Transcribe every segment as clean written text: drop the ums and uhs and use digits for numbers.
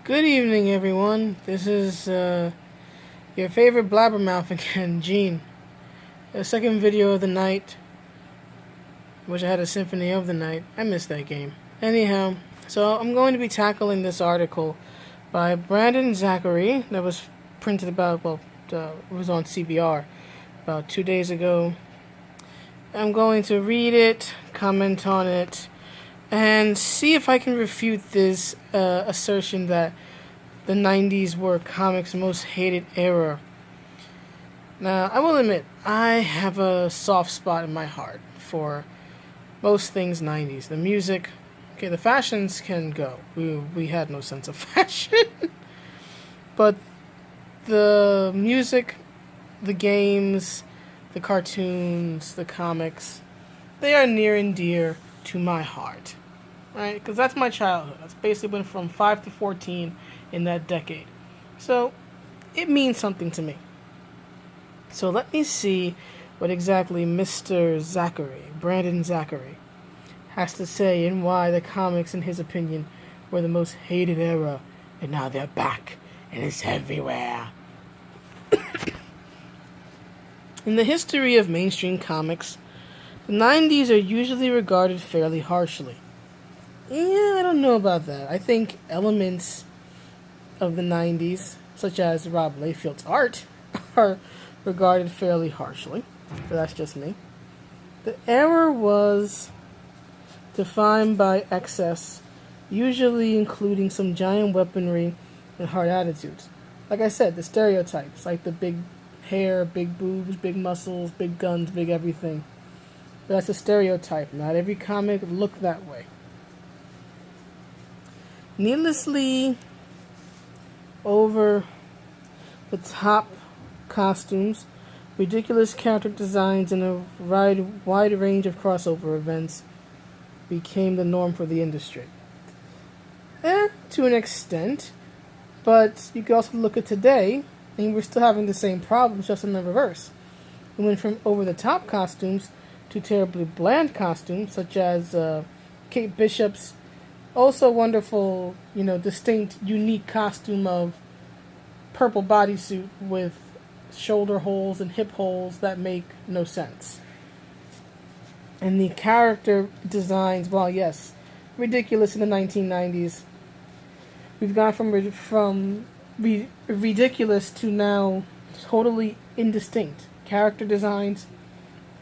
Good evening, everyone. This is your favorite blabbermouth again, Gene. The second video of the night. Wish I had a symphony of the night. I missed that game. Anyhow, so I'm going to be tackling this article by Brandon Zachary that was printed it was on CBR about 2 days ago. I'm going to read it, comment on it, and see if I can refute this assertion that the 90s were comics' most hated era. Now, I will admit, I have a soft spot in my heart for most things 90s. The music, okay, the fashions can go. We had no sense of fashion. But the music, the games, the cartoons, the comics, they are near and dear to my heart. Right? Because that's my childhood. That's basically went from 5 to 14 in that decade. So, it means something to me. So let me see what exactly Mr. Zachary, Brandon Zachary, has to say and why the comics, in his opinion, were the most hated era, and now they're back, and it's everywhere. In the history of mainstream comics, the 90s are usually regarded fairly harshly. Yeah, I don't know about that. I think elements of the 90s, such as Rob Liefeld's art, are regarded fairly harshly. But that's just me. The era was defined by excess, usually including some giant weaponry and hard attitudes. Like I said, the stereotypes, like the big hair, big boobs, big muscles, big guns, big everything. But that's a stereotype. Not every comic looked that way. Needlessly over the top costumes, ridiculous character designs, and a wide range of crossover events became the norm for the industry. To an extent, but you can also look at today, and we're still having the same problems, just in the reverse. We went from over-the-top costumes to terribly bland costumes, such as Kate Bishop's also wonderful, distinct, unique costume of purple bodysuit with shoulder holes and hip holes that make no sense. And the character designs, while yes, ridiculous in the 1990s, we've gone from ridiculous to now totally indistinct character designs,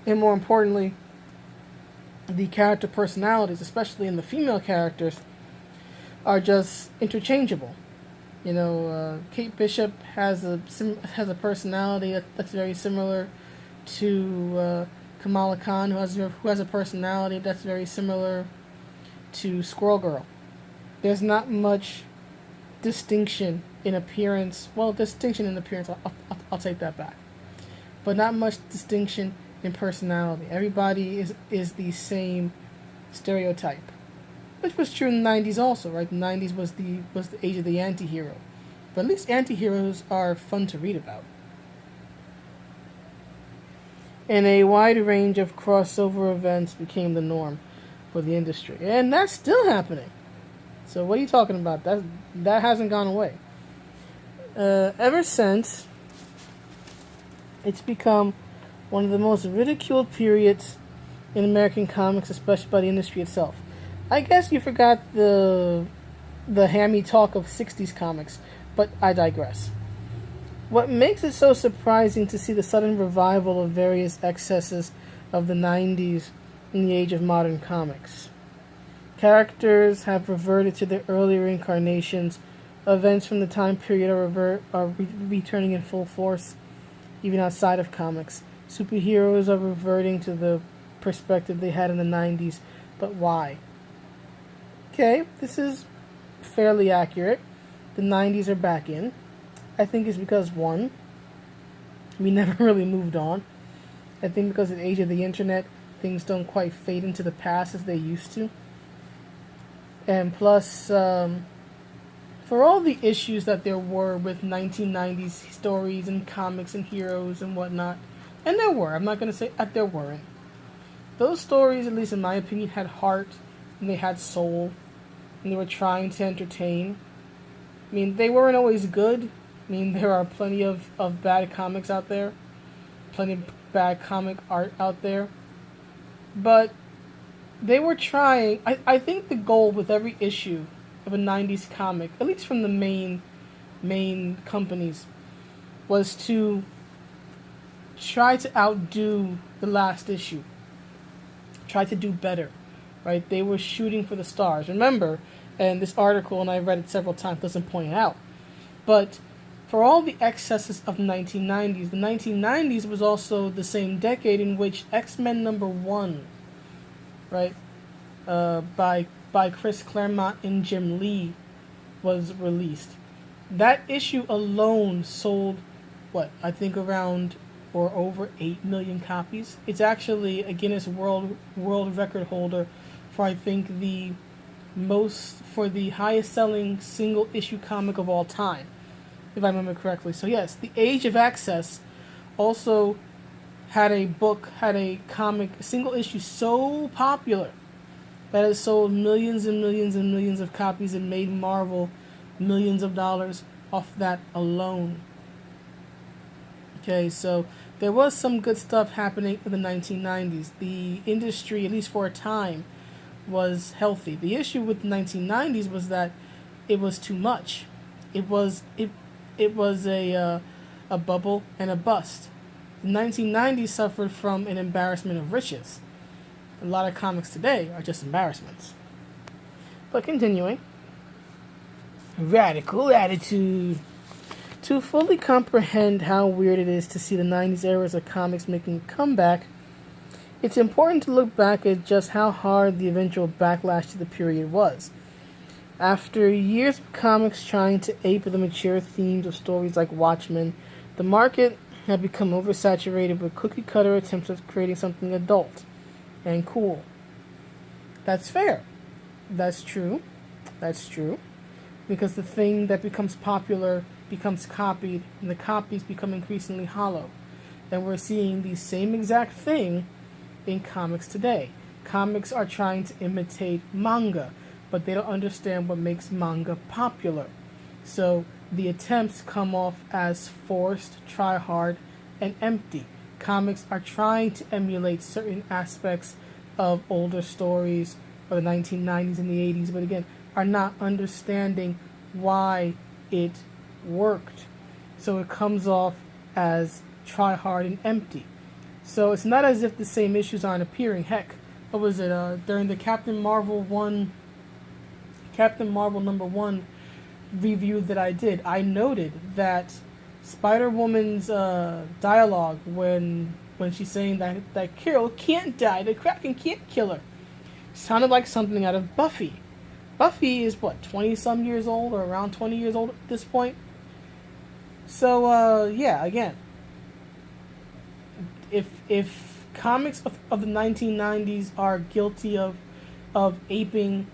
and more importantly, the character personalities, especially in the female characters, are just interchangeable. Kate Bishop has a personality that's very similar to Kamala Khan, who has a personality that's very similar to Squirrel Girl. There's not much distinction in appearance. Well, distinction in appearance, I'll take that back. But not much distinction in personality. Everybody is the same stereotype, which was true in the 90s also, right? The 90s was the age of the anti-hero, but at least anti-heroes are fun to read about. And a wide range of crossover events became the norm for the industry, and that's still happening. So what are you talking about? That hasn't gone away. Ever since, it's become one of the most ridiculed periods in American comics, especially by the industry itself. I guess you forgot the hammy talk of 60s comics, but I digress. What makes it so surprising to see the sudden revival of various excesses of the 90s in the age of modern comics? Characters have reverted to their earlier incarnations. Events from the time period are returning in full force, even outside of comics. Superheroes are reverting to the perspective they had in the 90s, but why? Okay, this is fairly accurate. The 90s are back in. I think it's because, one, we never really moved on. I think because of the age of the internet, things don't quite fade into the past as they used to. And plus, for all the issues that there were with 1990s stories and comics and heroes and whatnot, and there were, I'm not going to say that there weren't. Those stories, at least in my opinion, had heart, and they had soul, and they were trying to entertain. I mean, they weren't always good. I mean, there are plenty of bad comics out there, plenty of bad comic art out there. But they were trying. I think the goal with every issue of a 90s comic, at least from the main companies, was to try to outdo the last issue. Try to do better, right? They were shooting for the stars. Remember, and this article, and I've read it several times, doesn't point it out, but for all the excesses of the 1990s, the 1990s was also the same decade in which X-Men #1, right, by Chris Claremont and Jim Lee, was released. That issue alone sold, I think around or over 8 million copies. It's actually a Guinness World Record holder for, I think, the highest selling single issue comic of all time, if I remember correctly. So yes, the Age of Access also had a comic, a single issue so popular that it sold millions and millions and millions of copies and made Marvel millions of dollars off that alone. Okay, so there was some good stuff happening in the 1990s. The industry, at least for a time, was healthy. The issue with the 1990s was that it was too much. It was a bubble and a bust. The 1990s suffered from an embarrassment of riches. A lot of comics today are just embarrassments. But continuing. Radical attitude. To fully comprehend how weird it is to see the 90s eras of comics making a comeback, it's important to look back at just how hard the eventual backlash to the period was. After years of comics trying to ape the mature themes of stories like Watchmen, the market had become oversaturated with cookie-cutter attempts at creating something adult and cool. That's fair. That's true. Because the thing that becomes popular becomes copied, and the copies become increasingly hollow. And we're seeing the same exact thing in comics today. Comics are trying to imitate manga, but they don't understand what makes manga popular. So the attempts come off as forced, try hard, and empty. Comics are trying to emulate certain aspects of older stories or the 1990s and the 80s, but again, are not understanding why it worked. So it comes off as try hard and empty. So it's not as if the same issues aren't appearing. Heck, what was it, during the Captain Marvel #1 review that I did, I noted that Spider-Woman's dialogue when she's saying that Carol can't die, the Kraken can't kill her, sounded like something out of Buffy. Buffy is 20-some years old, or around 20 years old at this point. So yeah, again, if comics of the 1990s are guilty of aping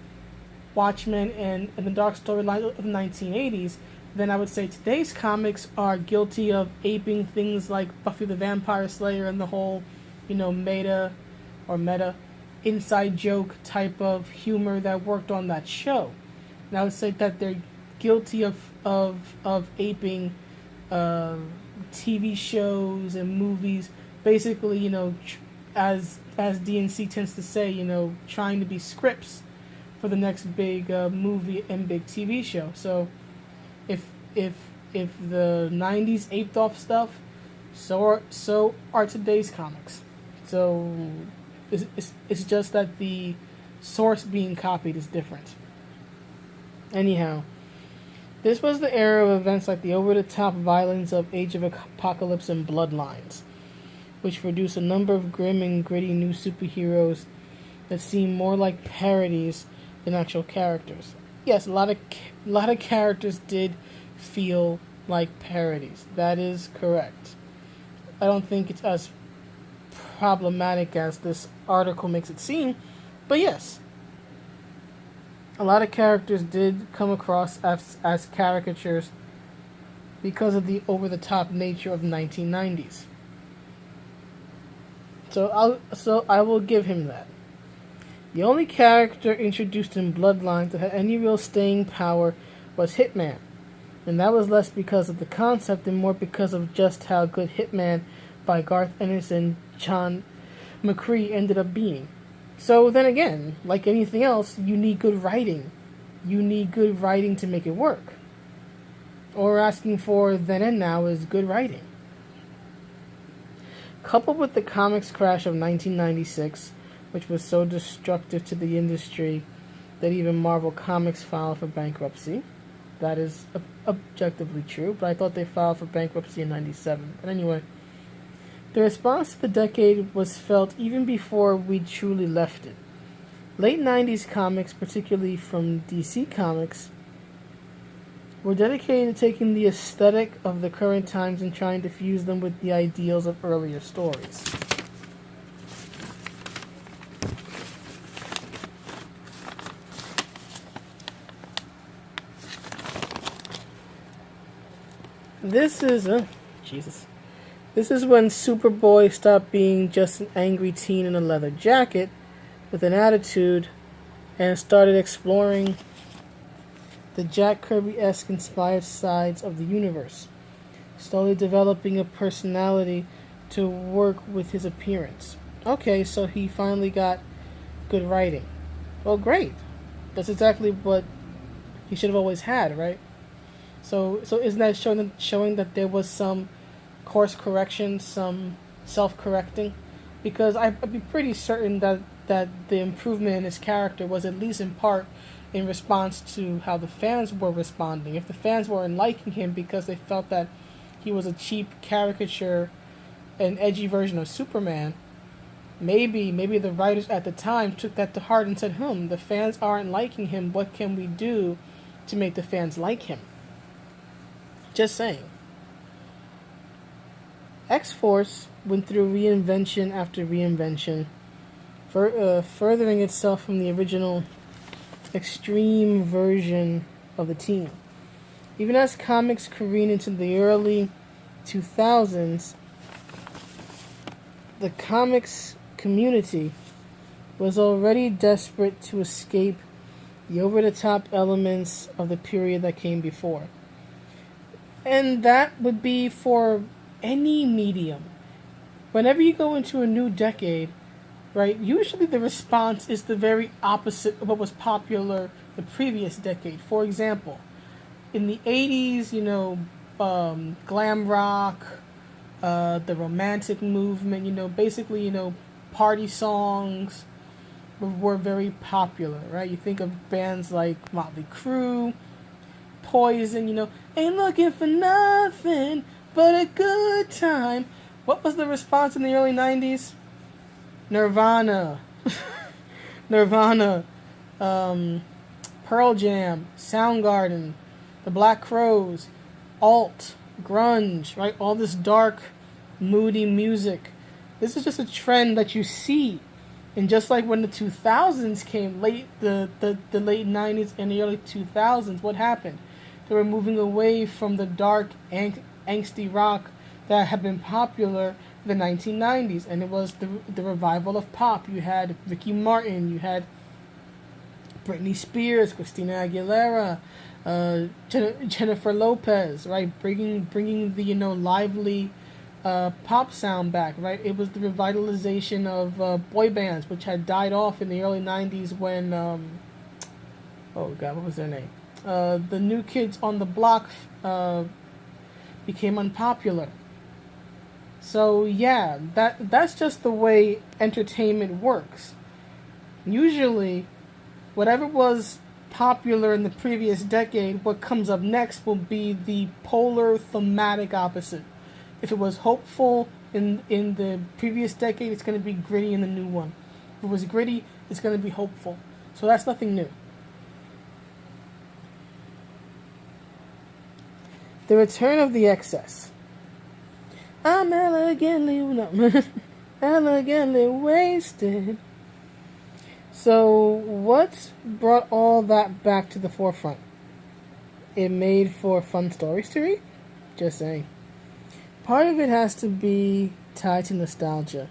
Watchmen and the dark storyline of the 1980s, then I would say today's comics are guilty of aping things like Buffy the Vampire Slayer and the whole, meta inside joke type of humor that worked on that show. And I would say that they're guilty of aping TV shows and movies, basically, as DNC tends to say, trying to be scripts for the next big movie and big TV show. So if the 90s aped off stuff, so are today's comics. So it's just that the source being copied is different. Anyhow, this was the era of events like the over-the-top violence of Age of Apocalypse and Bloodlines, which produced a number of grim and gritty new superheroes that seemed more like parodies than actual characters. Yes, a lot of characters did feel like parodies. That is correct. I don't think it's as problematic as this article makes it seem, but yes, a lot of characters did come across as caricatures because of the over-the-top nature of the 1990s. So I will give him that. The only character introduced in Bloodlines that had any real staying power was Hitman, And that was less because of the concept and more because of just how good Hitman by Garth Ennis and John McCree ended up being. So then again, like anything else, you need good writing. You need good writing to make it work. All we're asking for then and now is good writing. Coupled with the comics crash of 1996, which was so destructive to the industry that even Marvel Comics filed for bankruptcy. That is objectively true, but I thought they filed for bankruptcy in 97. But anyway, the response to the decade was felt even before we truly left it. Late 90s comics, particularly from DC Comics, were dedicated to taking the aesthetic of the current times and trying to fuse them with the ideals of earlier stories. This is This is when Superboy stopped being just an angry teen in a leather jacket with an attitude and started exploring the Jack Kirby-esque inspired sides of the universe, slowly developing a personality to work with his appearance. Okay, so he finally got good writing. Well, great. That's exactly what he should have always had, right? So isn't that showing that there was some course correction, some self-correcting? Because I'd be pretty certain that the improvement in his character was at least in part in response to how the fans were responding. If the fans weren't liking him because they felt that he was a cheap caricature, an edgy version of Superman, maybe the writers at the time took that to heart and said, the fans aren't liking him, what can we do to make the fans like him? Just saying. X-Force went through reinvention after reinvention, furthering itself from the original extreme version of the team. Even as comics careened into the early 2000s, the comics community was already desperate to escape the over-the-top elements of the period that came before. And that would be for any medium. Whenever you go into a new decade, right, usually the response is the very opposite of what was popular the previous decade. For example, in the 80s, glam rock, the romantic movement, basically, party songs were very popular, right? You think of bands like Motley Crue, Poison, ain't looking for nothing but a good time. What was the response in the early 90s? Nirvana, Pearl Jam, Soundgarden, the Black Crowes, alt, grunge, right? All this dark, moody music. This is just a trend that you see. And just like when the 2000s came, the late 90s and the early 2000s, what happened? They were moving away from the dark, angsty rock that had been popular in the 1990s, and it was the revival of pop. You had Ricky Martin, you had Britney Spears, Christina Aguilera, Jennifer Lopez, right? Bringing the lively pop sound back, right? It was the revitalization of boy bands, which had died off in the early 90s when what was their name? The New Kids on the Block became unpopular. So yeah, that's just the way entertainment works. Usually, whatever was popular in the previous decade, what comes up next will be the polar thematic opposite. If it was hopeful in the previous decade, it's going to be gritty in the new one. If it was gritty, it's going to be hopeful. So that's nothing new. The return of the excess. I'm elegantly wasted. So what brought all that back to the forefront? It made for fun stories to read? Just saying. Part of it has to be tied to nostalgia.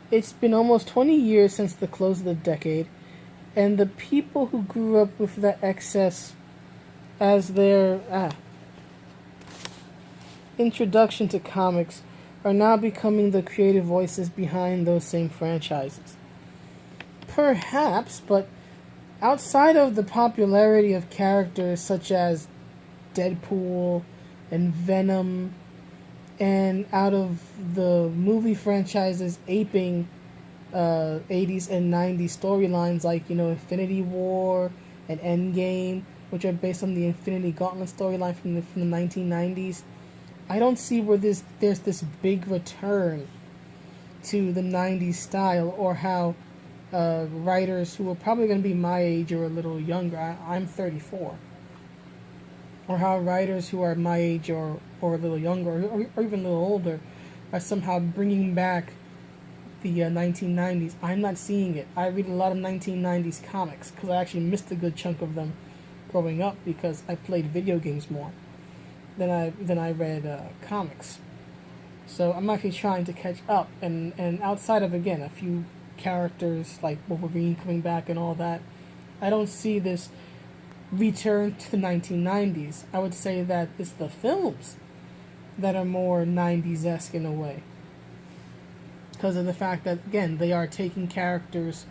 It's been almost 20 years since the close of the decade, and the people who grew up with that excess as their introduction to comics are now becoming the creative voices behind those same franchises. Perhaps, but outside of the popularity of characters such as Deadpool and Venom, and out of the movie franchises aping 80s and 90s storylines like, Infinity War and Endgame, which are based on the Infinity Gauntlet storyline from the 1990s, I don't see where there's this big return to the 90s style, or how writers who are probably going to be my age or a little younger, I'm 34, or how writers who are my age or a little younger or even a little older are somehow bringing back the 1990s. I'm not seeing it. I read a lot of 1990s comics because I actually missed a good chunk of them growing up because I played video games more than I read comics. So I'm actually trying to catch up, and outside of, again, a few characters like Wolverine coming back and all that, I don't see this return to the 1990s. I would say that it's the films that are more 90s-esque in a way, because of the fact that, again, they are taking characters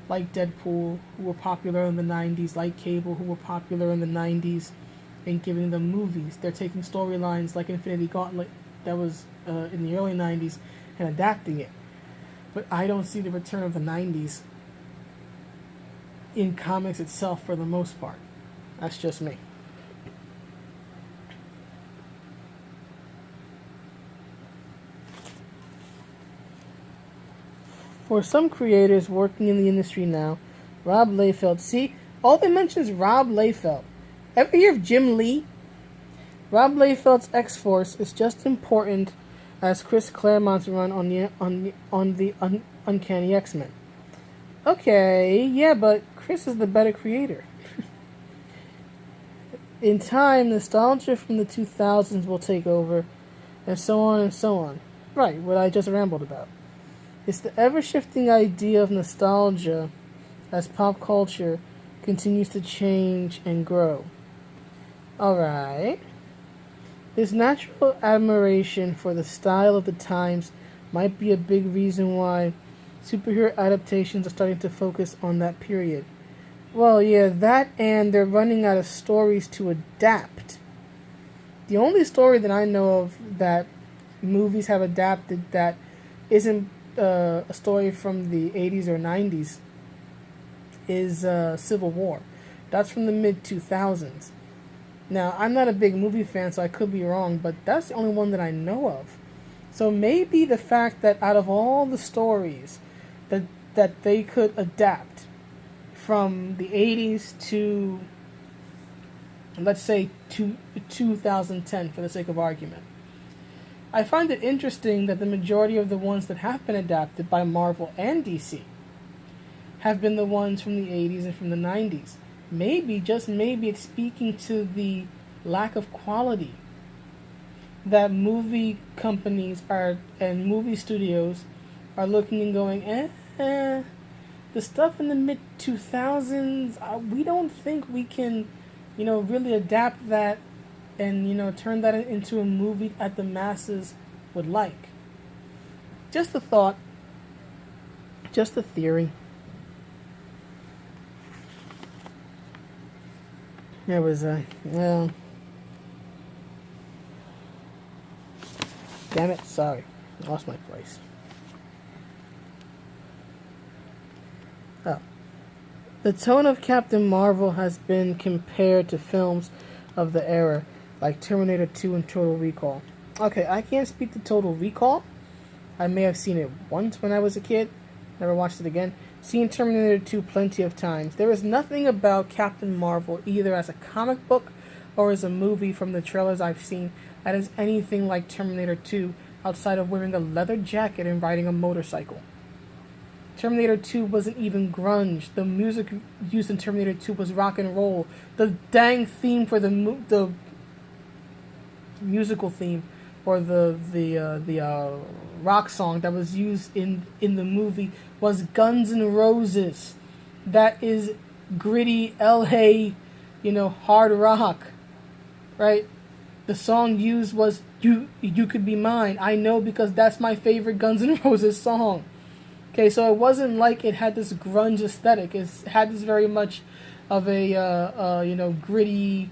like Deadpool, who were popular in the 90s, like Cable, who were popular in the 90s, and giving them movies. They're taking storylines like Infinity Gauntlet that was in the early 90s and adapting it. But I don't see the return of the 90s in comics itself for the most part. That's just me. For some creators working in the industry now, Rob Liefeld. See, all they mention is Rob Liefeld. Ever hear of Jim Lee? Rob Liefeld's X-Force is just important as Chris Claremont's run on the Uncanny X-Men. Okay, yeah, but Chris is the better creator. In time, nostalgia from the 2000s will take over, and so on and so on. Right, what I just rambled about. It's the ever-shifting idea of nostalgia as pop culture continues to change and grow. Alright. This natural admiration for the style of the times might be a big reason why superhero adaptations are starting to focus on that period. Well, yeah, that, and they're running out of stories to adapt. The only story that I know of that movies have adapted that isn't a story from the 80s or 90s is Civil War. That's from the mid-2000s. Now, I'm not a big movie fan, so I could be wrong, but that's the only one that I know of. So maybe the fact that out of all the stories that they could adapt from the 80s to, let's say, 2010, for the sake of argument, I find it interesting that the majority of the ones that have been adapted by Marvel and DC have been the ones from the 80s and from the 90s. Maybe, just maybe, it's speaking to the lack of quality that movie companies and movie studios are looking and going, the stuff in the mid-2000s, we don't think we can, really adapt that and, turn that into a movie that the masses would like. Just a thought. Just a theory. There was damn it, sorry. Lost my place. Oh. The tone of Captain Marvel has been compared to films of the era, like Terminator 2 and Total Recall. Okay, I can't speak to Total Recall. I may have seen it once when I was a kid. Never watched it again. Seen Terminator 2 plenty of times. There is nothing about Captain Marvel, either as a comic book or as a movie from the trailers I've seen, that is anything like Terminator 2 outside of wearing a leather jacket and riding a motorcycle. Terminator 2 wasn't even grunge. The music used in Terminator 2 was rock and roll. The dang theme for the musical theme, or the rock song that was used in the movie, was Guns N' Roses. That is gritty LA, hard rock, right? The song used was You Could Be Mine. I know because that's my favorite Guns N' Roses song. Okay, so it wasn't like it had this grunge aesthetic. It had this very much of a gritty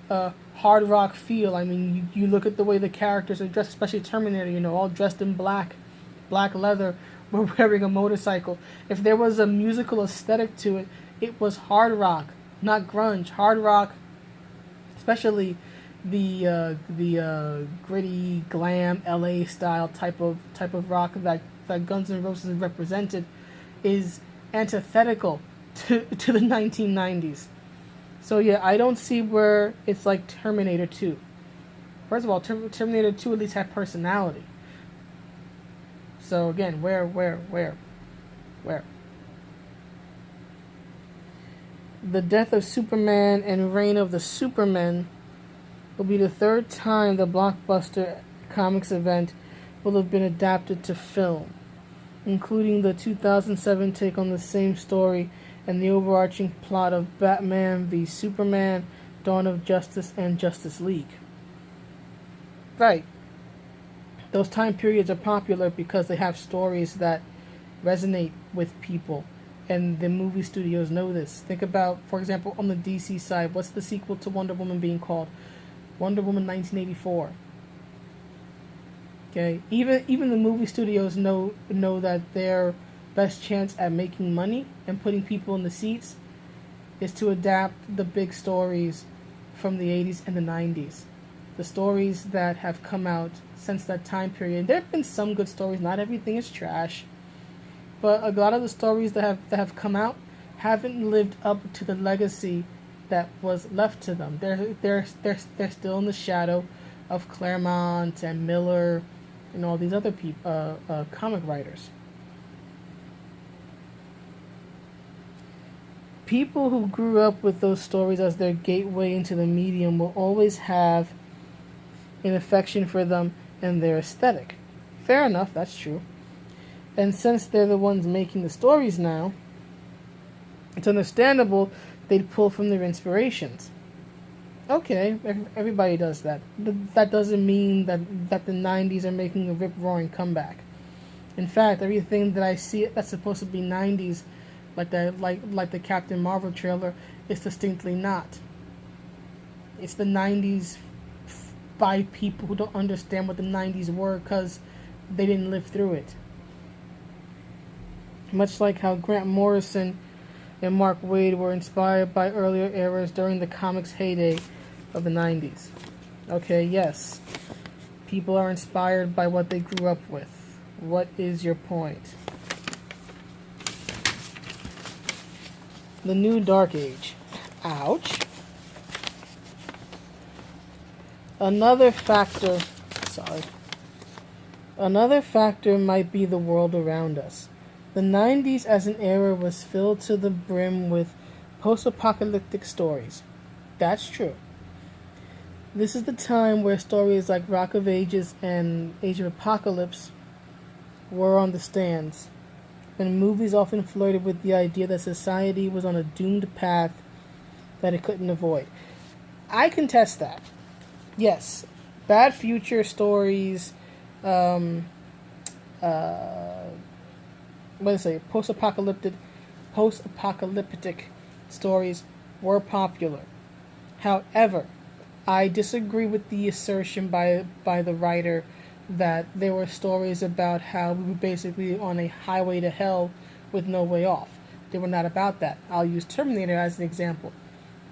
hard rock feel. I mean, you look at the way the characters are dressed, especially Terminator, all dressed in black leather, we're wearing a motorcycle. If there was a musical aesthetic to it, it was hard rock, not grunge. Hard rock, especially the gritty glam LA style type of rock that Guns N' Roses represented, is antithetical to the 1990s. So yeah, I don't see where it's like Terminator 2. First of all, Terminator 2 at least had personality. So again, where? The death of Superman and reign of the Supermen will be the third time the blockbuster comics event will have been adapted to film, including the 2007 take on the same story and the overarching plot of Batman v Superman, Dawn of Justice, and Justice League. Right. Those time periods are popular because they have stories that resonate with people, and the movie studios know this. Think about, for example, on the DC side, what's the sequel to Wonder Woman being called? Wonder Woman 1984. Okay, even the movie studios know that their best chance at making money and putting people in the seats is to adapt the big stories from the 80s and the 90s. The stories that have come out since that time period. There have been some good stories, not everything is trash, but a lot of the stories that have come out haven't lived up to the legacy that was left to them. They're still in the shadow of Claremont and Miller and all these other comic writers. People who grew up with those stories as their gateway into the medium will always have an affection for them and their aesthetic. Fair enough, that's true. And since they're the ones making the stories now, it's understandable they'd pull from their inspirations. Okay, everybody does that. That doesn't mean that the 90s are making a rip-roaring comeback. In fact, everything that I see that's supposed to be 90s, like the Captain Marvel trailer, is distinctly not. It's the 90s by people who don't understand what the 90s were because they didn't live through it. Much like how Grant Morrison and Mark Waid were inspired by earlier eras during the comics heyday of the 90s. Okay, yes. People are inspired by what they grew up with. What is your point? The new Dark Age. Ouch. Another factor might be the world around us. The 90s as an era was filled to the brim with post-apocalyptic stories. That's true. This is the time where stories like Rock of Ages and Age of Apocalypse were on the stands, and movies often flirted with the idea that society was on a doomed path that it couldn't avoid. I contest that. Yes, bad future stories, post-apocalyptic stories were popular. However, I disagree with the assertion by the writer that there were stories about how we were basically on a highway to hell with no way off. They were not about that. I'll use Terminator as an example.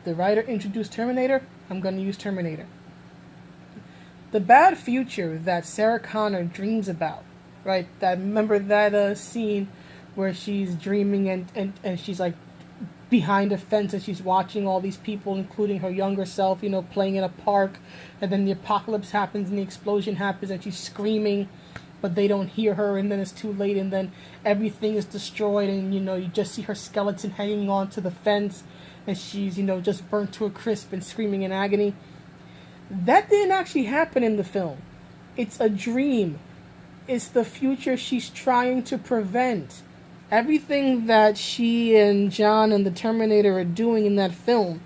The writer introduced Terminator, I'm going to use Terminator. The bad future that Sarah Connor dreams about, right? Remember that scene where she's dreaming and she's like behind a fence and she's watching all these people, including her younger self, playing in a park, and then the apocalypse happens and the explosion happens and she's screaming, but they don't hear her, and then it's too late, and then everything is destroyed, and you just see her skeleton hanging on to the fence, and she's just burnt to a crisp and screaming in agony. That didn't actually happen in the film. It's a dream. It's the future she's trying to prevent. Everything that she and John and the Terminator are doing in that film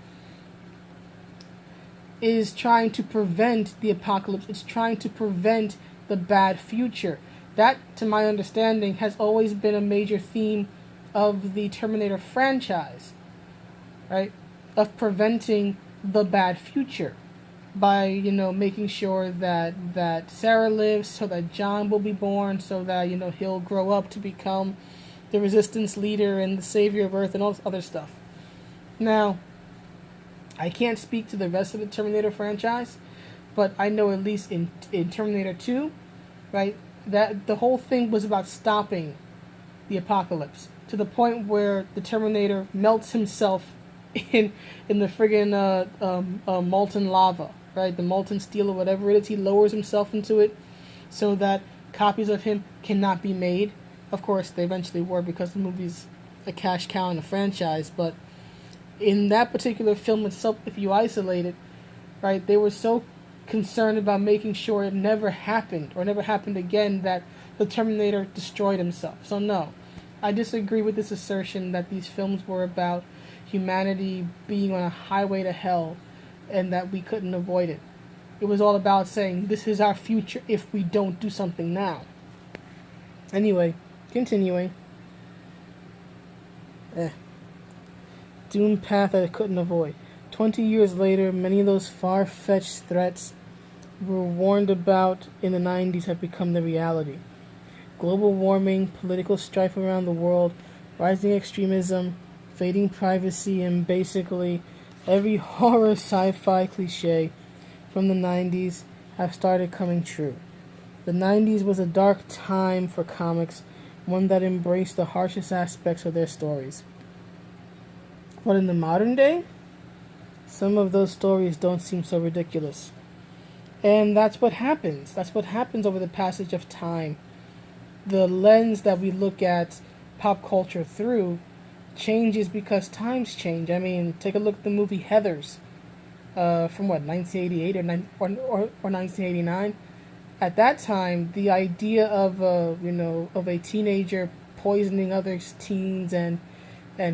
is trying to prevent the apocalypse. It's trying to prevent the bad future. That, to my understanding, has always been a major theme of the Terminator franchise, right? Of preventing the bad future by, making sure that Sarah lives, so that John will be born, so that, he'll grow up to become the resistance leader and the savior of Earth and all this other stuff. Now, I can't speak to the rest of the Terminator franchise, but I know at least in Terminator 2, right, that the whole thing was about stopping the apocalypse, to the point where the Terminator melts himself in the friggin' molten lava, right? The molten steel or whatever it is. He lowers himself into it so that copies of him cannot be made. Of course, they eventually were, because the movie's a cash cow in the franchise. But in that particular film itself, if you isolate it, right, they were so concerned about making sure it never happened or never happened again that the Terminator destroyed himself. So no, I disagree with this assertion that these films were about humanity being on a highway to hell and that we couldn't avoid it. It was all about saying this is our future if we don't do something now. Anyway, continuing. Doomed path that I couldn't avoid. 20 years later, many of those far-fetched threats we were warned about in the 90s have become the reality. Global warming, political strife around the world, rising extremism, fading privacy, and basically every horror sci-fi cliche from the 90s have started coming true. The 90s was a dark time for comics, one that embraced the harshest aspects of their stories. But in the modern day, some of those stories don't seem so ridiculous. And that's what happens. That's what happens over the passage of time. The lens that we look at pop culture through changes because times change. I mean, take a look at the movie Heathers from 1988 or 1989. At that time, the idea of a teenager poisoning other teens and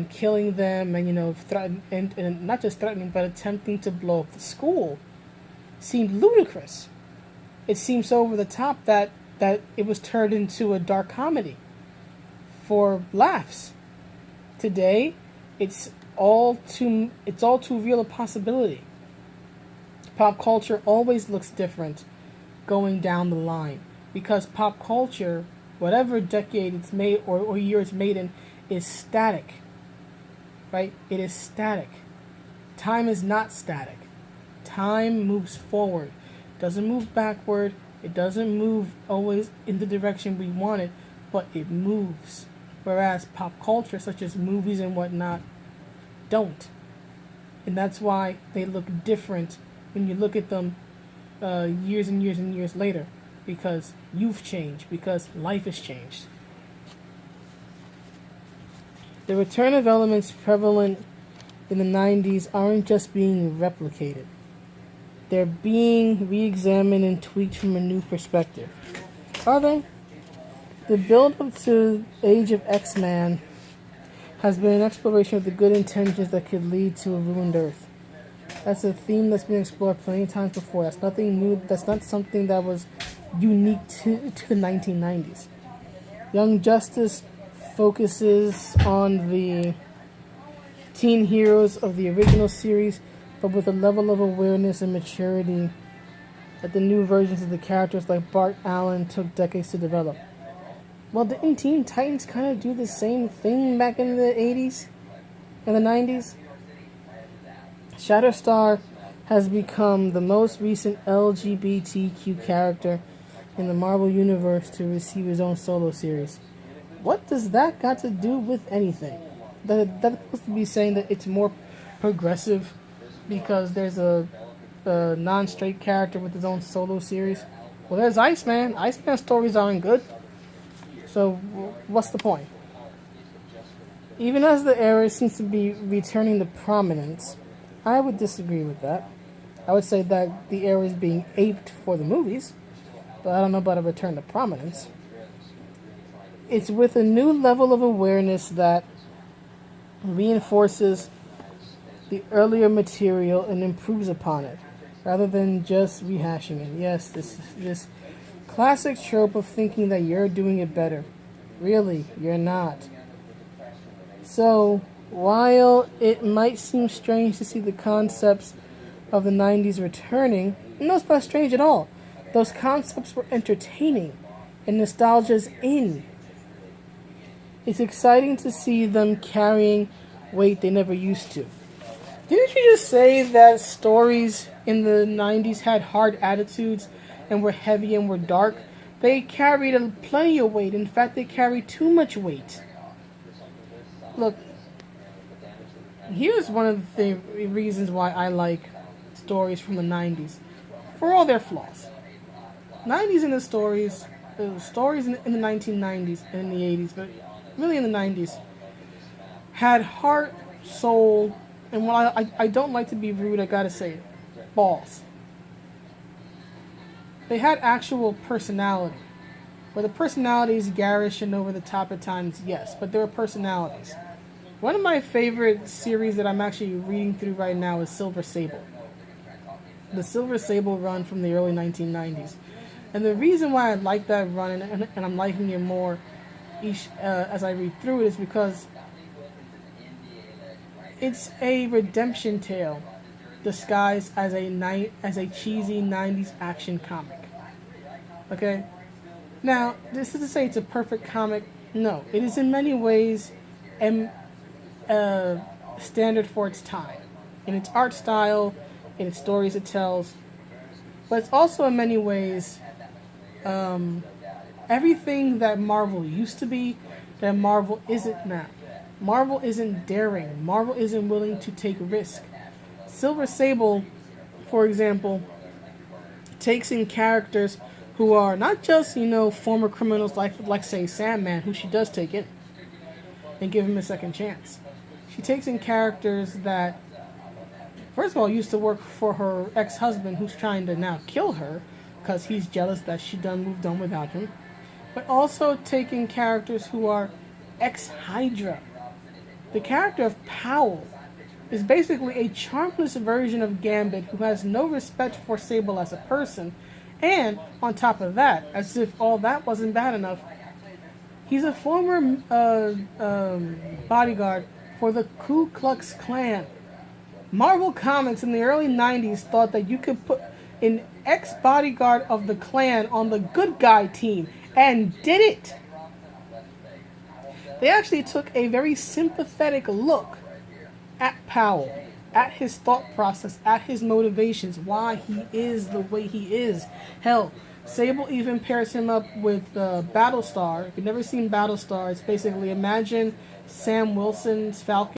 killing them and threaten and not just threatening but attempting to blow up the school seemed ludicrous. It seemed so over the top that it was turned into a dark comedy for laughs. Today, it's all too real a possibility. Pop culture always looks different going down the line because pop culture, whatever decade it's made or year it's made in, is static. Right? It is static. Time is not static. Time moves forward. It doesn't move backward. It doesn't move always in the direction we want it, but it moves. Whereas pop culture, such as movies and whatnot, don't. And that's why they look different when you look at them years and years and years later. Because you've changed. Because life has changed. The return of elements prevalent in the 90s aren't just being replicated. They're being re-examined and tweaked from a new perspective. Are they? The build-up to Age of X-Men has been an exploration of the good intentions that could lead to a ruined Earth. That's a theme that's been explored plenty of times before. That's nothing new. That's not something that was unique to the 1990s. Young Justice focuses on the teen heroes of the original series, but with a level of awareness and maturity that the new versions of the characters like Bart Allen took decades to develop. Well, didn't Teen Titans kind of do the same thing back in the 80s and the 90s? Shatterstar has become the most recent LGBTQ character in the Marvel Universe to receive his own solo series. What does that got to do with anything? That's supposed to be saying that it's more progressive because there's a non-straight character with his own solo series. Well, there's Iceman. Iceman stories aren't good. So what's the point? Even as the era seems to be returning to prominence, I would disagree with that. I would say that the era is being aped for the movies, but I don't know about a return to prominence. It's with a new level of awareness that reinforces the earlier material and improves upon it. rather than just rehashing it. Yes, this classic trope of thinking that you're doing it better. Really, you're not. So, while it might seem strange to see the concepts of the 90s returning, no, it's not strange at all. Those concepts were entertaining, and nostalgia's in. It's exciting to see them carrying weight they never used to. Didn't you just say that stories in the 90s had hard attitudes and were heavy and were dark? They carried plenty of weight. In fact, they carried too much weight. Look, here's one of the reasons why I like stories from the 90s. For all their flaws. 90s in the stories in the 1990s and in the 80s, but really in the 90s, had heart, soul, and while I don't like to be rude, I gotta say it, balls. They had actual personality. Were the personalities garish and over the top at times? Yes, but there were personalities. One of my favorite series that I'm actually reading through right now is Silver Sable. The Silver Sable run from the early 1990s. And the reason why I like that run, and I'm liking it more as I read through it, is because it's a redemption tale disguised as a cheesy 90s action comic. Okay? Now, this is to say it's a perfect comic. No, it is in many ways standard for its time. In its art style, in its stories it tells. But it's also in many ways everything that Marvel used to be, that Marvel isn't now. Marvel isn't daring. Marvel isn't willing to take risk. Silver Sable, for example, takes in characters who are not just, former criminals like say Sandman, who she does take in and give him a second chance. She takes in characters that, first of all, used to work for her ex-husband, who's trying to now kill her because he's jealous that she moved on without him. But also taking characters who are ex-Hydra. The character of Powell is basically a charmless version of Gambit who has no respect for Sable as a person. And on top of that, as if all that wasn't bad enough, he's a former bodyguard for the Ku Klux Klan. Marvel Comics in the early 90s thought that you could put an ex-bodyguard of the Klan on the good guy team, and did it. They actually took a very sympathetic look at Powell, at his thought process, at his motivations, why he is the way he is. Hell, Sable even pairs him up with Battlestar. If you've never seen Battlestar, it's basically imagine Sam Wilson's Falcon